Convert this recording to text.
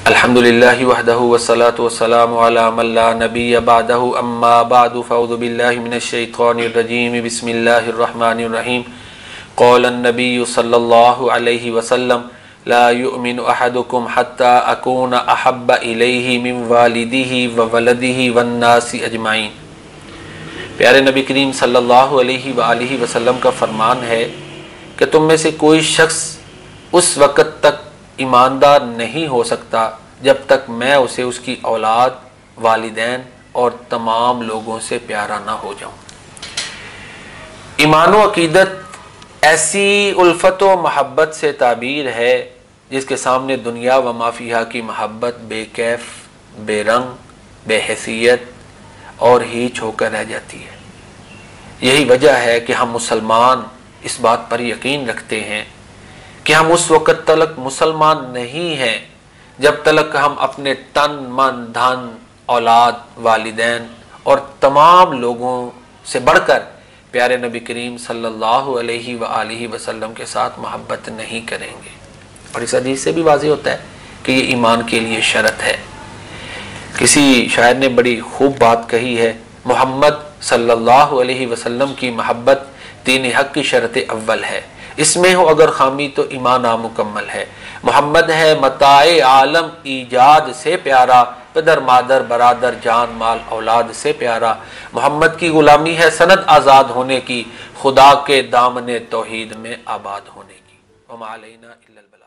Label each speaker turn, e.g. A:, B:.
A: الحمدللہ وحدہ والصلاة والسلام علی من لا نبی بعدہ اما بعد فاعوذ باللہ من الشیطان الرجیم بسم اللہ الرحمن الرحیم قال النبی صلی اللہ علیہ وسلم لا یؤمن احدکم حتی اکون احب الیہ من والدہ وولدہ والناس اجمعین۔ پیارے نبی کریم صلی اللہ علیہ وآلہ وسلم کا فرمان ہے کہ تم میں سے کوئی شخص اس وقت تک ایماندار نہیں ہو سکتا جب تک میں اسے اس کی اولاد، والدین اور تمام لوگوں سے پیارا نہ ہو جاؤں۔ ایمان و عقیدت ایسی الفت و محبت سے تعبیر ہے جس کے سامنے دنیا و ما فیہا کی محبت بے کیف، بے رنگ، بے حیثیت اور ہیچ ہو کر رہ جاتی ہے۔ یہی وجہ ہے کہ ہم مسلمان اس بات پر یقین رکھتے ہیں کہ ہم اس وقت تلک مسلمان نہیں ہیں جب تلک ہم اپنے تن، من، دھن، اولاد، والدین اور تمام لوگوں سے بڑھ کر پیارے نبی کریم صلی اللہ علیہ وآلہ وسلم کے ساتھ محبت نہیں کریں گے۔ اور اس حدیث سے بھی واضح ہوتا ہے کہ یہ ایمان کے لیے شرط ہے۔ کسی شاعر نے بڑی خوب بات کہی ہے، محمد صلی اللہ علیہ وسلم کی محبت دین حق کی شرط اول ہے، اس میں ہو اگر خامی تو ایمان نامکمل ہے۔ محمد ہے متاع عالم ایجاد سے پیارا، پدر مادر برادر جان مال اولاد سے پیارا۔ محمد کی غلامی ہے سند آزاد ہونے کی، خدا کے دامن توحید میں آباد ہونے کی۔ وما علینا الا البلاغ۔